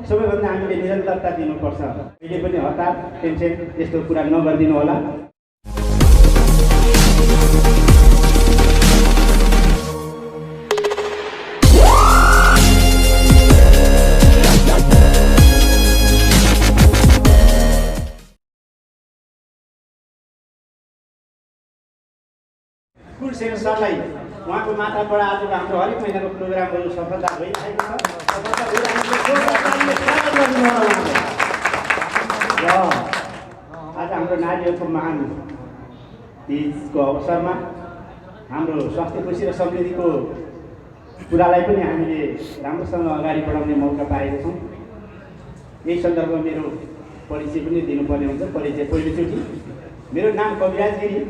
सबैभन्दा हामीले निरन्तरता दिनुपर्छ। अहिले पनि हतार टेन्सन त्यस्तो कुरा नगरिदिनु होला। कुलसेन सरलाई उहाँको माथाबाट आजको हाम्रो हरेक महिनाको प्रोग्रामहरू सफलता भइरहेको छ। र आज हाम्रो नारीहरूको महान तीजको अवसरमा हाम्रो स्वास्थ्य खुसी र समृद्धिको कुरालाई पनि हामीले राम्रोसँग अगाडि बढाउने मौका पाएका छौँ। यही सन्दर्भमा मेरो परिचय पनि दिनुपर्ने हुन्छ। परिचय पहिलोचोटि, मेरो नाम कविराज गिरी,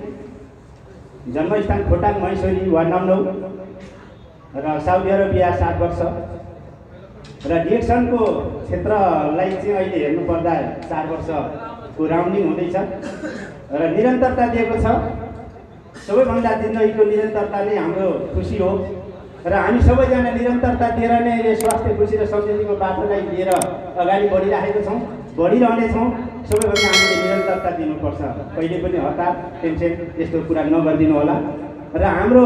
जन्मस्थान खोटाङ महेश्वरी वार्ड नम्बर 9 र साउदी अरबिया 7 वर्ष र डिरेक्सनको क्षेत्रलाई चाहिँ अहिले हेर्नुपर्दा 4 वर्षको राउन्डिङ हुँदैछ र निरन्तरता दिएको छ। सबैभन्दा जिन्दगीको निरन्तरता नै हाम्रो खुसी हो र हामी सबैजना निरन्तरता दिएर नै यो स्वास्थ्य खुसी र समृद्धिको बाटोलाई लिएर अगाडि बढिरहेका छौँ, बढिरहनेछौँ। सबैभन्दा हामीले निरन्तरता दिनुपर्छ। कहिले पनि हतार टेन्सन त्यस्तो कुरा नगरिदिनु होला। र हाम्रो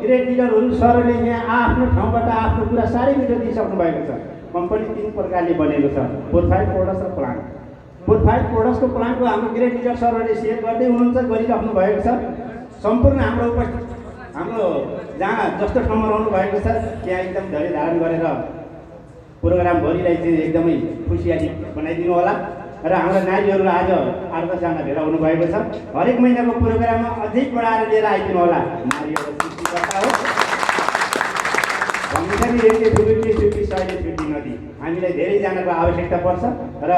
ग्रेट लिडरहरू सरले यहाँ आफ्नो ठाउँबाट आफ्नो कुरा साह्रै मिठो दिइसक्नु भएको छ। कम्पनी 3 प्रकारले बनेको छ, 4-5 प्रोडक्ट्स र प्लान्ट। 4-5 प्रोडक्ट्सको प्लान्टको हाम्रो ग्रेट लिडर सरहरूले सेयर गर्दै हुनुहुन्छ, गरिराख्नु भएको छ। सम्पूर्ण हाम्रो जहाँ जस्तो ठाउँमा रहनु भएको छ त्यहाँ एकदम धैर्य धारण गरेर प्रोग्रामभरिलाई चाहिँ एकदमै खुसियाली बनाइदिनु होला। र हाम्रा नारीहरू आज 8-10 जना भेला हुनुभएको छ। हरेक महिनाको प्रोग्राममा अझै बढाएर लिएर आइदिनु होला। नारीहरू सृष्टिकर्ता हो भन्छ नि, रेटले छुट्टी सहिले छुट्टी नदी। हामीलाई धेरैजनाको आवश्यकता पर्छ र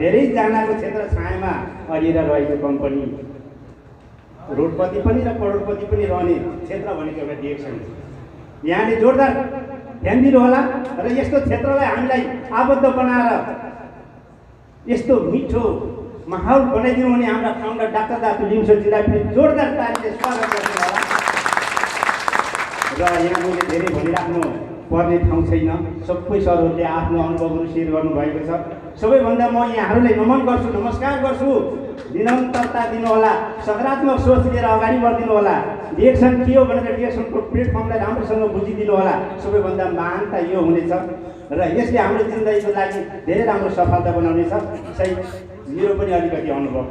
धेरैजनाको क्षेत्र छायामा अडिएर रहेको कम्पनी रोडपति पनि र करोडपति पनि रहने क्षेत्र भनेको एउटा डिरेक्सन। यहाँले जोरदार ध्यान दिनु होला र यस्तो क्षेत्रलाई हामीलाई आबद्ध बनाएर यस्तो मिठो माहौल बनाइदिनु भने हाम्रा फाउन्डर डाक्टर दातु लिम्सोजीलाई पनि जोरदार तालीले स्वागत गर्नु होला। र यहाँ मैले धेरै भनिराख्नु पर्ने ठाउँ छैन। सबै सरहरूले आफ्नो अनुभवहरू सेयर गर्नुभएको छ। सबैभन्दा म यहाँहरूलाई नमन गर्छु, नमस्कार गर्छु। निरन्तरता दिनु होला, सकारात्मक सोच लिएर अगाडि बढिदिनु होला। डिरेक्सन के हो भनेर डिरेक्सनको प्लेटफर्मलाई राम्रोसँग बुझिदिनु होला। सबैभन्दा महानता यो हुनेछ र यसले हाम्रो जिन्दगीको लागि धेरै राम्रो सफलता बनाउनेछ। सायद मेरो पनि अलिकति अनुभव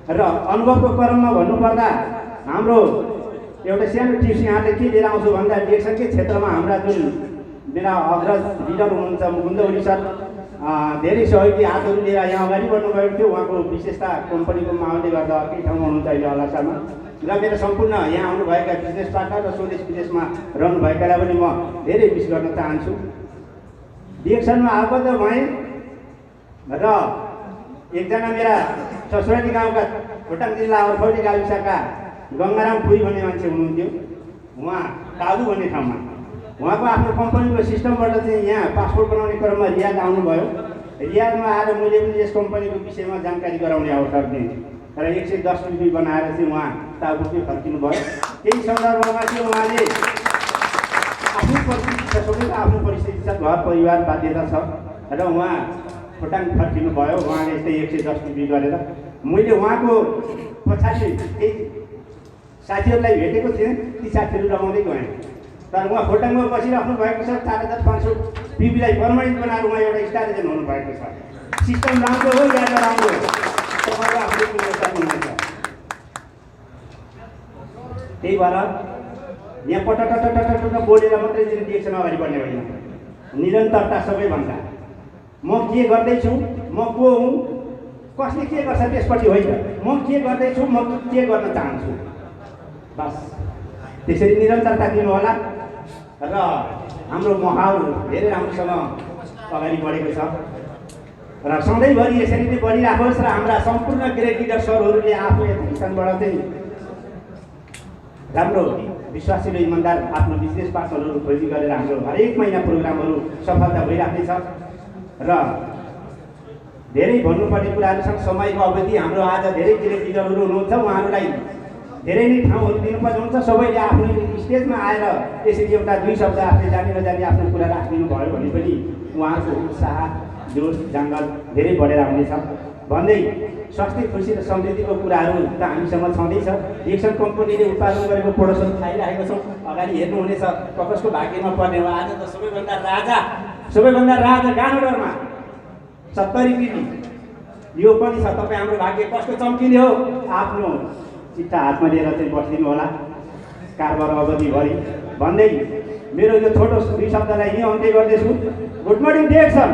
र अनुभवको क्रममा भन्नुपर्दा हाम्रो एउटा सानो टिप्स यहाँले के लिएर आउँछु भन्दा डिरेक्सनकै क्षेत्रमा हाम्रा जुन मेरा अग्रज लिडर हुनुहुन्छ मुकुन्द ओली सर धेरै सहयोगी हातहरू लिएर यहाँ अगाडि बढ्नुभएको थियो। उहाँको विशेषता कम्पनीको माहौलले गर्दा अर्कै ठाउँमा हुनुहुन्छ अहिले हलासामा। र मेरो सम्पूर्ण यहाँ आउनुभएका बिजनेस पार्टनर र स्वदेश विदेशमा रहनुभएकालाई पनि म धेरै विश गर्न चाहन्छु। डिरेक्सनमा आबद्ध भएँ र एकजना मेरा ससुराली गाउँका खोटाङ जिल्ला अर्फौली गाविसका गङ्गाराम पुरी भन्ने मान्छे हुनुहुन्थ्यो। उहाँ कालु भन्ने ठाउँमा उहाँको आफ्नो कम्पनीको सिस्टमबाट चाहिँ यहाँ पासपोर्ट बनाउने क्रममा रियाद आउनुभयो। रियादमा आएर मैले पनि यस कम्पनीको विषयमा जानकारी गराउने अवसर दिएँ र 110 रुपियाँ बनाएर चाहिँ उहाँ ताबुकै फर्किनु भयो। केही सन्दर्भमा चाहिँ उहाँले आफ्नो परिस्थिति छ, सबैको आफ्नो परिस्थिति छ, घर परिवार बाध्यता छ र उहाँ खोटाङ फर्किनु भयो। उहाँले यस्तै 110 रुपियाँ गरेर मैले उहाँको पछाडि केही साथीहरूलाई भेटेको थिएँ। ती साथीहरू लगाउँदै गएँ तर उहाँ खोटाङमा बसिराख्नु भएको छ। 4500 पिबीलाई पर्मानेन्ट बनाएर उहाँ एउटा स्टार एजेन्ट हुनुभएको छ। सिस्टम राम्रो हो या नराम्रो हो तपाईँको आफ्नो कुरो हुनुहुन्छ। त्यही भएर यहाँ पटक बोलेर मात्रै डिरेक्सन अगाडि बढ्ने होइन। निरन्तरता सबैभन्दा। म के गर्दैछु, म को हुँ, कसले के गर्छ त्यसपछि होइन, म के गर्दैछु, म के गर्न चाहन्छु, बस त्यसरी निरन्तरता दिनु होला। र हाम्रो माहौल धेरै राम्रोसँग अगाडि बढेको छ र सधैँभरि यसरी नै बढिराखोस् र हाम्रा सम्पूर्ण ग्रेट लिडर सरहरूले आफ्नो यस स्थानबाट चाहिँ राम्रो विश्वासिलो इमान्दार आफ्नो बिजनेस पार्टनरहरू खोजी गरेर हाम्रो हरेक महिना प्रोग्रामहरू सफलता भइराख्नेछ। र धेरै भन्नुपर्ने कुराहरू छन्। समयको अवधि हाम्रो आज धेरै ग्रेट लिडरहरू हुनुहुन्छ, उहाँहरूलाई धेरै नै ठाउँहरू दिनुपर्ने हुन्छ। सबैले आफ्नो स्टेजमा आएर त्यसरी एउटा 2 शब्द आफूले जानी नजानी आफ्नो कुरा राखिदिनु भयो भने पनि उहाँको उत्साह जो जङ्गल धेरै बढेर आउनेछ भन्दै स्वास्थ्य खुसी र समृद्धिको कुराहरू त हामीसँग छँदैछ। डिक्सन कम्पनीले उत्पादन गरेको प्रोडक्सन खाइरहेको छौँ। अगाडि हेर्नुहुनेछ कसको भाग्यमा पर्ने हो। आज त सबैभन्दा राजा गाउँघरमा 70 पिँढी यो पनि छ। तपाईँ हाम्रो भाग्य कस्तो चम्किने हो। आफ्नो चिट्ठा हातमा लिएर चाहिँ बस्दिनु होला कारबार अवधिभरि भन्दै मेरो यो छोटो 2 शब्दलाई यहीँ अन्त्य गर्दैछु। Good morning DXN.